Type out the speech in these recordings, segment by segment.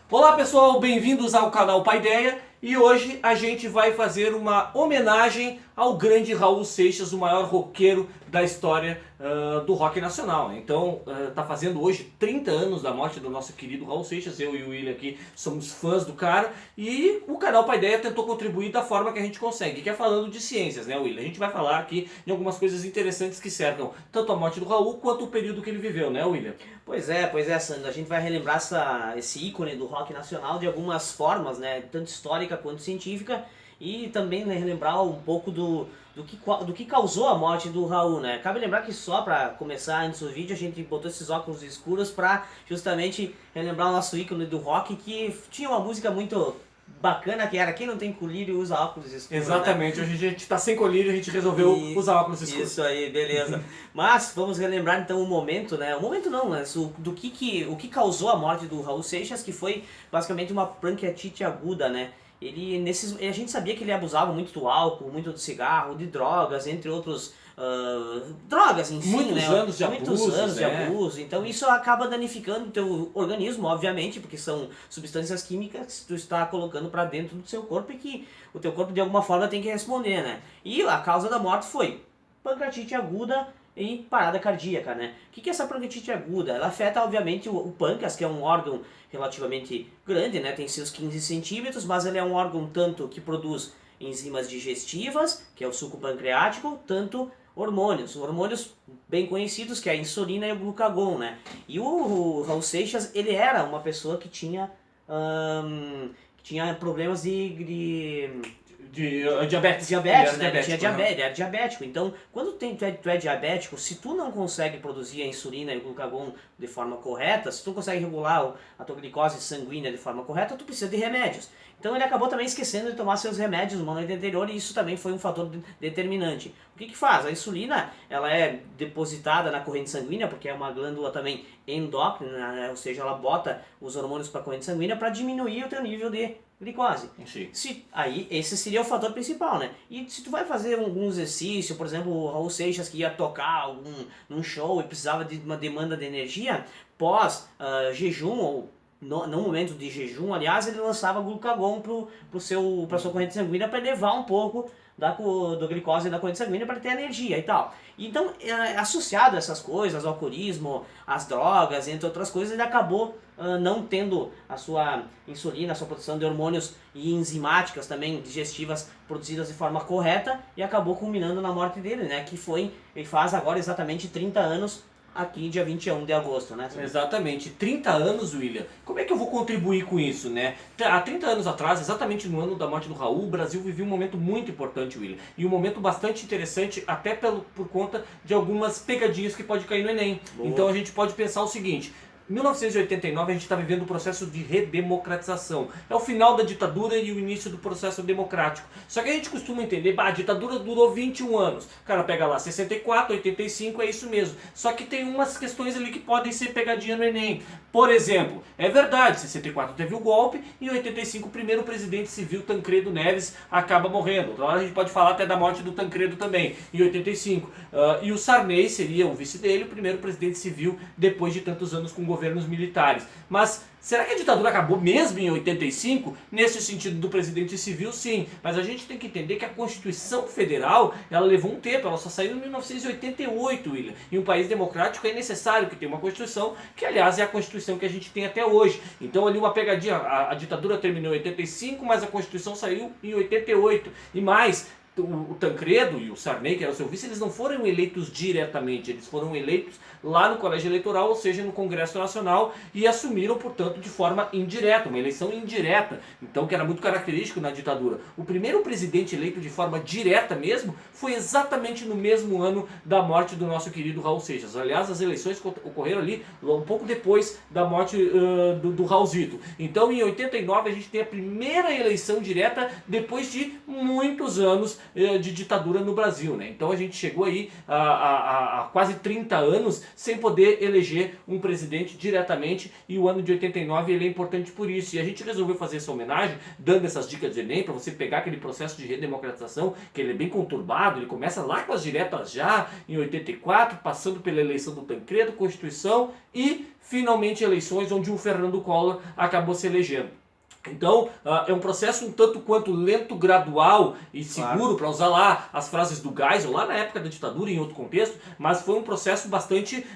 Olá pessoal, bem-vindos ao canal Paideia e hoje a gente vai fazer uma homenagem ao grande Raul Seixas, o maior roqueiro da história do rock nacional. Então, tá fazendo hoje 30 anos da morte do nosso querido Raul Seixas. Eu e o William aqui somos fãs do cara e o canal Paideia tentou contribuir da forma que a gente consegue, que é falando de ciências, né, William? A gente vai falar aqui de algumas coisas interessantes que cercam tanto a morte do Raul quanto o período que ele viveu, né, William? Pois é, Sandro. A gente vai relembrar esse ícone do rock nacional de algumas formas, né? Tanto histórica quanto científica. E também, né, relembrar um pouco do que causou a morte do Raul, né? Cabe lembrar que só para começar antes do vídeo a gente botou esses óculos escuros para justamente relembrar o nosso ícone do rock, que tinha uma música muito bacana, que era Quem Não Tem Colírio Usa Óculos Escuros. Exatamente, né? hoje a gente tá sem colírio e a gente resolveu usar óculos escuros. Isso aí, beleza. Mas vamos relembrar então o momento, né? O momento não, né? O que causou a morte do Raul Seixas, que foi basicamente uma pancreatite aguda, né? A gente sabia que ele abusava muito do álcool, muito do cigarro, de drogas, entre outros drogas em si, Muitos né? anos de Muitos abusos, anos de né? abuso. Então isso acaba danificando o teu organismo, obviamente, porque são substâncias químicas que tu está colocando para dentro do seu corpo e que o teu corpo de alguma forma tem que responder, né? E a causa da morte foi pancreatite aguda e parada cardíaca, né? O que é essa pancreatite aguda? Ela afeta, obviamente, o pâncreas, que é um órgão relativamente grande, né? Tem seus 15 centímetros, mas ele é um órgão tanto que produz enzimas digestivas, que é o suco pancreático, tanto hormônios bem conhecidos, que é a insulina e o glucagon, né? E o Raul Seixas, ele era uma pessoa que tinha problemas De diabetes. diabetes, né? Ele Diabético, tinha diabetes, ele era diabético. Então, quando tu é diabético, se tu não consegue produzir a insulina e o glucagon de forma correta, se tu não consegue regular a tua glicose sanguínea de forma correta, tu precisa de remédios. Então ele acabou também esquecendo de tomar seus remédios uma noite anterior e isso também foi um fator determinante. O que faz? A insulina, ela é depositada na corrente sanguínea, porque é uma glândula também endócrina, né? Ou seja, ela bota os hormônios para a corrente sanguínea para diminuir o teu nível de glicose. Aí esse seria o fator principal, né? E se tu vai fazer algum exercício, por exemplo, o Raul Seixas que ia tocar num show e precisava de uma demanda de energia, pós jejum ou no momento de jejum, aliás, ele lançava glucagon para sua corrente sanguínea para elevar um pouco da glicose da corrente sanguínea para ter energia e tal. Então, associado a essas coisas, ao alcoolismo, às drogas, entre outras coisas, ele acabou não tendo a sua insulina, a sua produção de hormônios e enzimáticas também digestivas produzidas de forma correta e acabou culminando na morte dele, né? Ele faz agora exatamente 30 anos aqui dia 21 de agosto, né? Exatamente, 30 anos, William. Como é que eu vou contribuir com isso, né? Há 30 anos atrás, exatamente no ano da morte do Raul, o Brasil vivia um momento muito importante, William. E um momento bastante interessante, até por conta de algumas pegadinhas que pode cair no Enem. Boa. Então a gente pode pensar o seguinte: 1989 a gente está vivendo um processo de redemocratização. É o final da ditadura e o início do processo democrático. Só que a gente costuma entender, a ditadura durou 21 anos. O cara pega lá 64, 85, é isso mesmo. Só que tem umas questões ali que podem ser pegadinha no Enem. Por exemplo, é verdade, 64 teve o golpe e em 85 o primeiro presidente civil, Tancredo Neves, acaba morrendo. Então a gente pode falar até da morte do Tancredo também, em 85. E o Sarney seria o vice dele, o primeiro presidente civil depois de tantos anos com governos militares. Mas será que a ditadura acabou mesmo em 85? Nesse sentido do presidente civil, sim. Mas a gente tem que entender que a Constituição Federal, ela levou um tempo, ela só saiu em 1988, William. Em um país democrático é necessário que tenha uma Constituição, que aliás é a Constituição que a gente tem até hoje. Então ali uma pegadinha, a ditadura terminou em 85, mas a Constituição saiu em 88. E mais, o Tancredo e o Sarney, que era o seu vice, eles não foram eleitos diretamente, eles foram eleitos lá no colégio eleitoral, ou seja, no Congresso Nacional, e assumiram, portanto, de forma indireta, uma eleição indireta, então que era muito característico na ditadura. O primeiro presidente eleito de forma direta mesmo foi exatamente no mesmo ano da morte do nosso querido Raul Seixas. Aliás, as eleições ocorreram ali um pouco depois da morte do Raulzito. Então, em 89, a gente tem a primeira eleição direta depois de muitos anos de ditadura no Brasil, né? Então a gente chegou aí a quase 30 anos sem poder eleger um presidente diretamente, e o ano de 89 ele é importante por isso. E a gente resolveu fazer essa homenagem, dando essas dicas do Enem, para você pegar aquele processo de redemocratização, que ele é bem conturbado, ele começa lá com as diretas já, em 84, passando pela eleição do Tancredo, Constituição e finalmente eleições onde o Fernando Collor acabou se elegendo. Então, é um processo um tanto quanto lento, gradual e seguro, para usar lá as frases do Geisel, lá na época da ditadura, em outro contexto, mas foi um processo bastante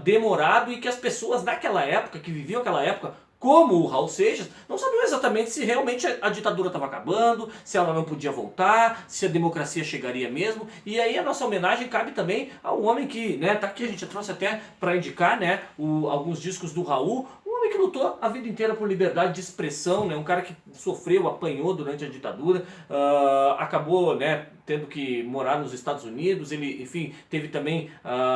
demorado, e que as pessoas naquela época, que viviam aquela época, como o Raul Seixas, não sabiam exatamente se realmente a ditadura estava acabando, se ela não podia voltar, se a democracia chegaria mesmo. E aí a nossa homenagem cabe também ao homem que, né, tá aqui, a gente trouxe até para indicar, né, alguns discos do Raul, um homem que lutou a vida inteira por liberdade de expressão, né, um cara que sofreu, apanhou durante a ditadura, acabou, né, tendo que morar nos Estados Unidos, ele, enfim, teve também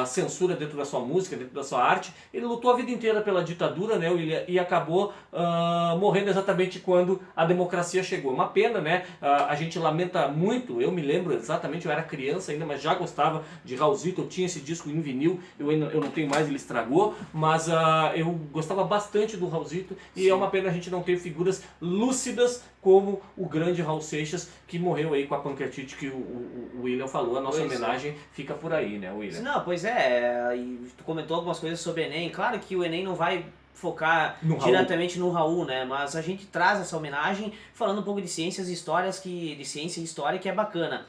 censura dentro da sua música, dentro da sua arte. Ele lutou a vida inteira pela ditadura, né, e acabou morrendo exatamente quando a democracia chegou. Uma pena, né, a gente lamenta muito, eu me lembro exatamente, eu era criança ainda, mas já gostava de Raulzito, eu tinha esse disco em vinil, eu não tenho mais, ele estragou, mas eu gostava bastante do Raulzito, e é uma pena a gente não ter figuras lúcidas como o grande Raul Seixas, que morreu aí com a pancreatite que o William falou. A nossa homenagem fica por aí, né, William? Não, pois é, e tu comentou algumas coisas sobre o Enem. Claro que o Enem não vai focar diretamente no Raul, né? Mas a gente traz essa homenagem falando um pouco de ciências e histórias, de ciência e história, que é bacana.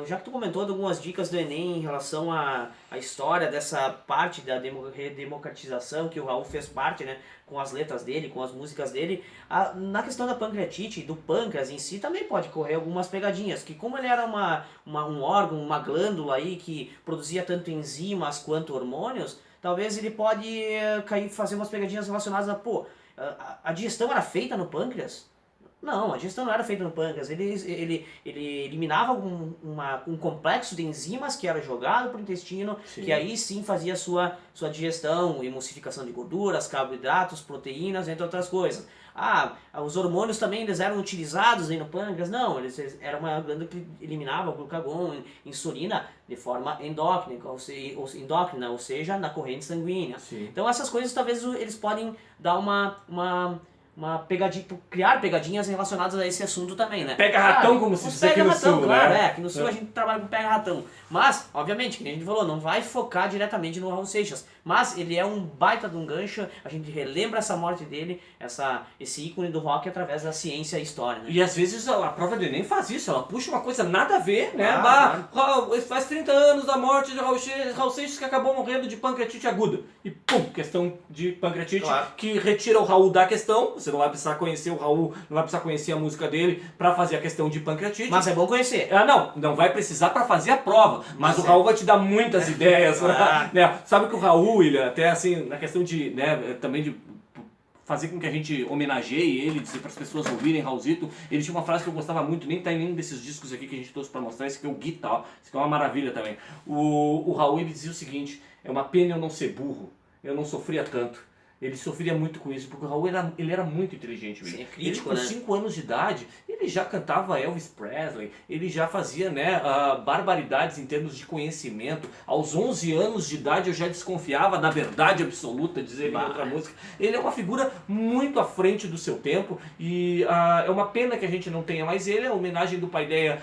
Já que tu comentou de algumas dicas do Enem em relação à história dessa parte da redemocratização, que o Raul fez parte, né, com as letras dele, com as músicas dele, na questão da pancreatite, do pâncreas em si, também pode correr algumas pegadinhas, que como ele era um órgão, uma glândula aí que produzia tanto enzimas quanto hormônios, talvez ele pode fazer umas pegadinhas relacionadas a digestão era feita no pâncreas? Não, a digestão não era feita no pâncreas. Ele eliminava um complexo de enzimas que era jogado para o intestino, sim, que aí sim fazia sua digestão, emulsificação de gorduras, carboidratos, proteínas, entre outras coisas. Os hormônios também eles eram utilizados aí no pâncreas? Não, era uma glândula que eliminava o glucagon, insulina de forma endócrina, ou seja, na corrente sanguínea. Sim. Então essas coisas talvez eles podem dar uma pegadinha, criar pegadinhas relacionadas a esse assunto também, né? Pega-ratão, como se diz aqui no sul, claro, né? Aqui no sul a gente trabalha com pega-ratão. Mas, obviamente, como a gente falou, não vai focar diretamente no Raul Seixas. Mas ele é um baita de um gancho, a gente relembra essa morte dele, esse ícone do rock através da ciência e história, né? E às vezes a prova do Enem faz isso, ela puxa uma coisa nada a ver, né? Faz 30 anos da morte de Raul Seixas, que acabou morrendo de pancreatite aguda. E pum, questão de pancreatite, que retira o Raul da questão. Você não vai precisar conhecer o Raul, não vai precisar conhecer a música dele para fazer a questão de pancreatite. Mas é bom conhecer. Não vai precisar para fazer a prova. Mas o Raul vai te dar muitas ideias. Né? Sabe que o Raul, ele até assim, na questão de, né, também de fazer com que a gente homenageie ele, dizer para as pessoas ouvirem Raulzito, ele tinha uma frase que eu gostava muito, nem tá em nenhum desses discos aqui que a gente trouxe para mostrar, esse aqui é o Guitar, isso aqui é uma maravilha também. O Raul, ele dizia o seguinte: é uma pena eu não ser burro, eu não sofria tanto. Ele sofria muito com isso, porque o Raul ele era muito inteligente. Sim, é crítico, ele, com 5 anos de idade, ele já cantava Elvis Presley, ele já fazia, né, barbaridades em termos de conhecimento. Aos 11 anos de idade eu já desconfiava da verdade absoluta, dizer ele em outra música. Ele é uma figura muito à frente do seu tempo, e é uma pena que a gente não tenha mais ele. A homenagem do Paideia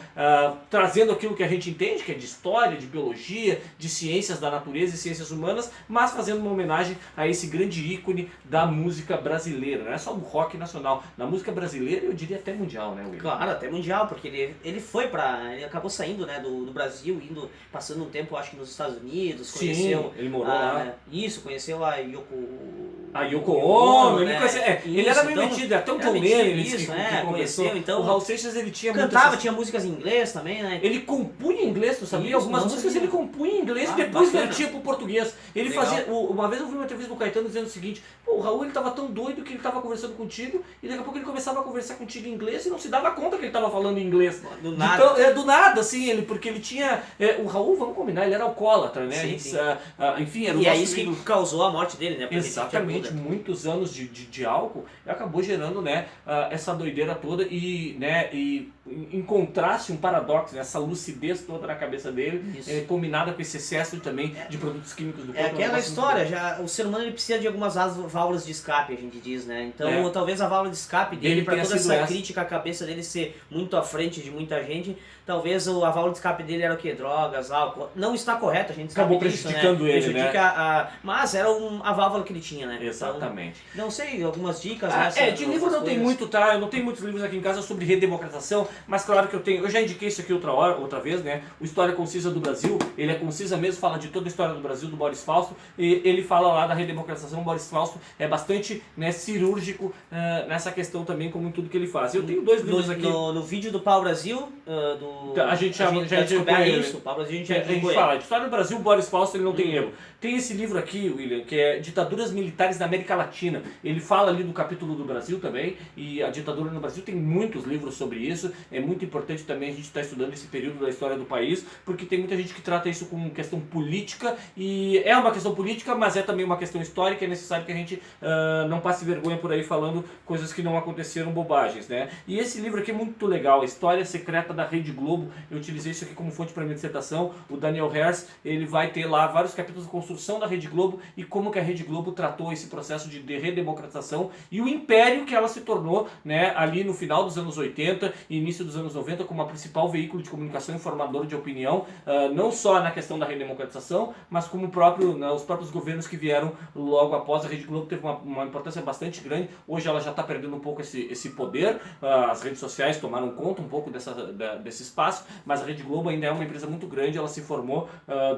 trazendo aquilo que a gente entende, que é de história, de biologia, de ciências da natureza e ciências humanas, mas fazendo uma homenagem a esse grande ícone da música brasileira, não é só do rock nacional, na música brasileira eu diria até mundial, né, Will? Claro, até mundial, porque ele acabou saindo, né, do Brasil, passando um tempo, acho que nos Estados Unidos, conheceu... Sim, ele morou lá. Isso, conheceu a Yoko Ono, né? Ele era meio metido, até o John Lennon que conheceu, então... O Raul Seixas, ele tinha cantava, tinha músicas em inglês também, né? Ele compunha em inglês, tu sabia? Algumas músicas ele compunha em inglês e depois vertia pro português. Ele fazia... Uma vez eu vi uma entrevista do Caetano dizendo o seguinte: o Raul, ele tava tão doido que ele tava conversando contigo e daqui a pouco ele começava a conversar contigo em inglês e não se dava conta que ele tava falando em inglês. Do nada. Então, do nada, assim, porque ele tinha... o Raul, vamos combinar, ele era alcoólatra, né? Sim, sim. Enfim, era o E é isso que causou a morte dele, né? Porque exatamente. ele realmente muitos anos de álcool e acabou gerando, né, essa doideira toda e, né, e encontrasse um paradoxo, né, essa lucidez toda na cabeça dele, combinada com esse excesso também de produtos químicos do corpo. É aquela história, já, o ser humano ele precisa de algumas válvulas de escape, a gente diz, né? Então talvez a válvula de escape dele, para toda essa crítica, a cabeça dele ser muito à frente de muita gente, talvez a válvula de escape dele era o quê? Drogas, álcool. Não está correto, a gente sabe acabou disso, prejudicando né? ele, né? Mas era a válvula que ele tinha, né? Exatamente. Então, não sei, algumas dicas, né? De livro não tem muito, tá? Eu não tenho muitos livros aqui em casa sobre redemocratização, mas claro que eu já indiquei isso aqui outra vez, né? O História Concisa do Brasil, ele é concisa mesmo, fala de toda a história do Brasil, do Boris Fausto, e ele fala lá da redemocratização. O Boris Fausto é bastante, né, cirúrgico nessa questão também, como em tudo que ele faz. Eu tenho dois livros aqui. No vídeo do Pau Brasil, a gente já isso, o Pau Brasil a gente fala, de história do Brasil, o Boris Fausto ele não tem erro. Tem esse livro aqui, William, que é Ditaduras Militares da América Latina. Ele fala ali do capítulo do Brasil também, e a ditadura no Brasil tem muitos livros sobre isso. É muito importante também a gente estar estudando esse período da história do país, porque tem muita gente que trata isso como questão política, e é uma questão política, mas é também uma questão histórica. É necessário que a gente não passe vergonha por aí falando coisas que não aconteceram, bobagens, né? E esse livro aqui é muito legal, A História Secreta da Rede Globo. Eu utilizei isso aqui como fonte para minha dissertação. O Daniel Herz, ele vai ter lá vários capítulos de construção da Rede Globo e como que a Rede Globo tratou esse processo de redemocratização e o império que ela se tornou, né, ali no final dos anos 80 e início dos anos 90 como a principal veículo de comunicação e formador de opinião, não só na questão da redemocratização, mas como os próprios governos que vieram logo após. A Rede Globo teve uma importância bastante grande. Hoje ela já está perdendo um pouco esse poder, as redes sociais tomaram conta um pouco desse espaço, mas a Rede Globo ainda é uma empresa muito grande. Ela se formou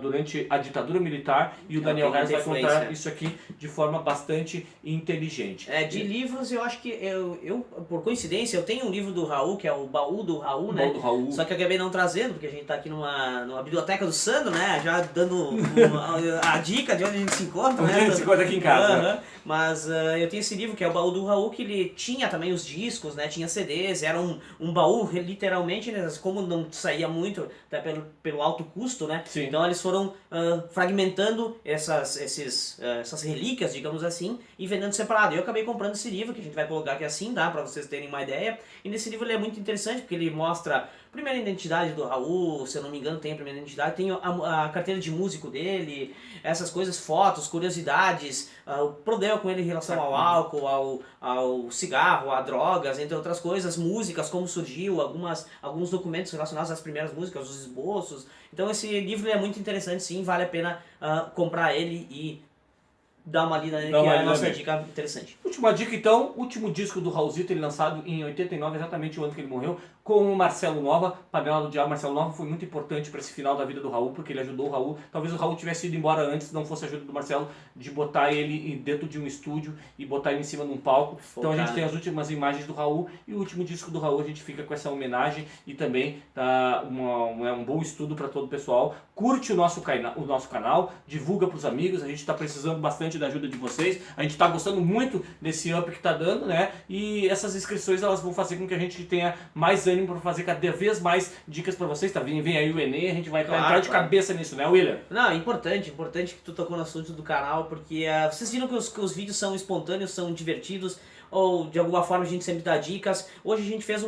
durante a ditadura militar e o Daniel Herz vai contar isso aqui de forma bastante inteligente. De livros, eu acho que eu, por coincidência, eu tenho um livro do Raul, que é o Baú do Raul, né? Do Raul. Só que eu acabei não trazendo, porque a gente tá aqui numa biblioteca do Sandro, né? Já dando a dica de onde a gente se encontra, né? Onde a gente se encontra aqui em casa. Mas eu tenho esse livro, que é o Baú do Raul, que ele tinha também os discos, né? Tinha CDs, era um baú, literalmente, né? Como não saía muito, até pelo alto custo, né? Sim. Então eles foram fragmentando essas relíquias, digamos assim, e vendendo separado. Eu acabei comprando esse livro, que a gente vai colocar aqui assim, dá pra vocês terem uma ideia. E nesse livro ele é muito interessante, porque ele mostra a primeira identidade do Raul, se eu não me engano tem a primeira identidade, tem a carteira de músico dele, essas coisas, fotos, curiosidades, o problema com ele em relação ao álcool, ao cigarro, a drogas, entre outras coisas, músicas, como surgiu, alguns documentos relacionados às primeiras músicas, os esboços. Então esse livro é muito interessante, sim, vale a pena comprar ele e dar uma lida nele, que é a nossa dica interessante. Última dica então, último disco do Raulzito, ele lançado em 89, exatamente o ano que ele morreu, com o Marcelo Nova, Panela do Diabo. Marcelo Nova foi muito importante para esse final da vida do Raul, porque ele ajudou o Raul. Talvez o Raul tivesse ido embora antes, não fosse a ajuda do Marcelo, de botar ele dentro de um estúdio e botar ele em cima de um palco. Então a gente tem as últimas imagens do Raul e o último disco do Raul. A gente fica com essa homenagem e também tá um bom estudo para todo o pessoal. Curte o nosso canal, divulga para os amigos. A gente está precisando bastante da ajuda de vocês. A gente está gostando muito desse up que está dando, né? E essas inscrições elas vão fazer com que a gente tenha mais ânimo para fazer cada vez mais dicas para vocês. Tá? Vem aí o Enem, a gente vai entrar de cabeça nisso, né, William? Não, importante que tu tocou no assunto do canal, porque vocês viram que os vídeos são espontâneos, são divertidos, ou de alguma forma a gente sempre dá dicas. Hoje a gente fez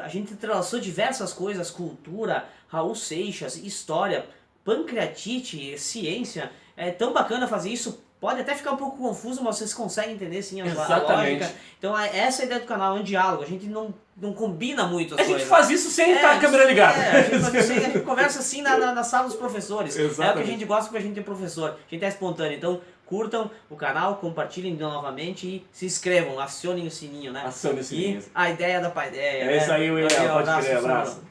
a gente entrelaçou diversas coisas, cultura, Raul Seixas, história, pancreatite, ciência. É tão bacana fazer isso. Pode até ficar um pouco confuso, mas vocês conseguem entender sim a lógica. Então essa é a ideia do canal, é um diálogo. A gente não combina muito as coisas. A gente faz isso sem estar a câmera ligada. A gente conversa assim na sala dos professores. Exatamente. É o que a gente gosta, porque a gente tem professor. A gente é espontâneo. Então curtam o canal, compartilhem novamente e se inscrevam, acionem o sininho, né? Acionem o sininho. E a ideia da Paideia. É isso aí, William. Pode crer, abraço.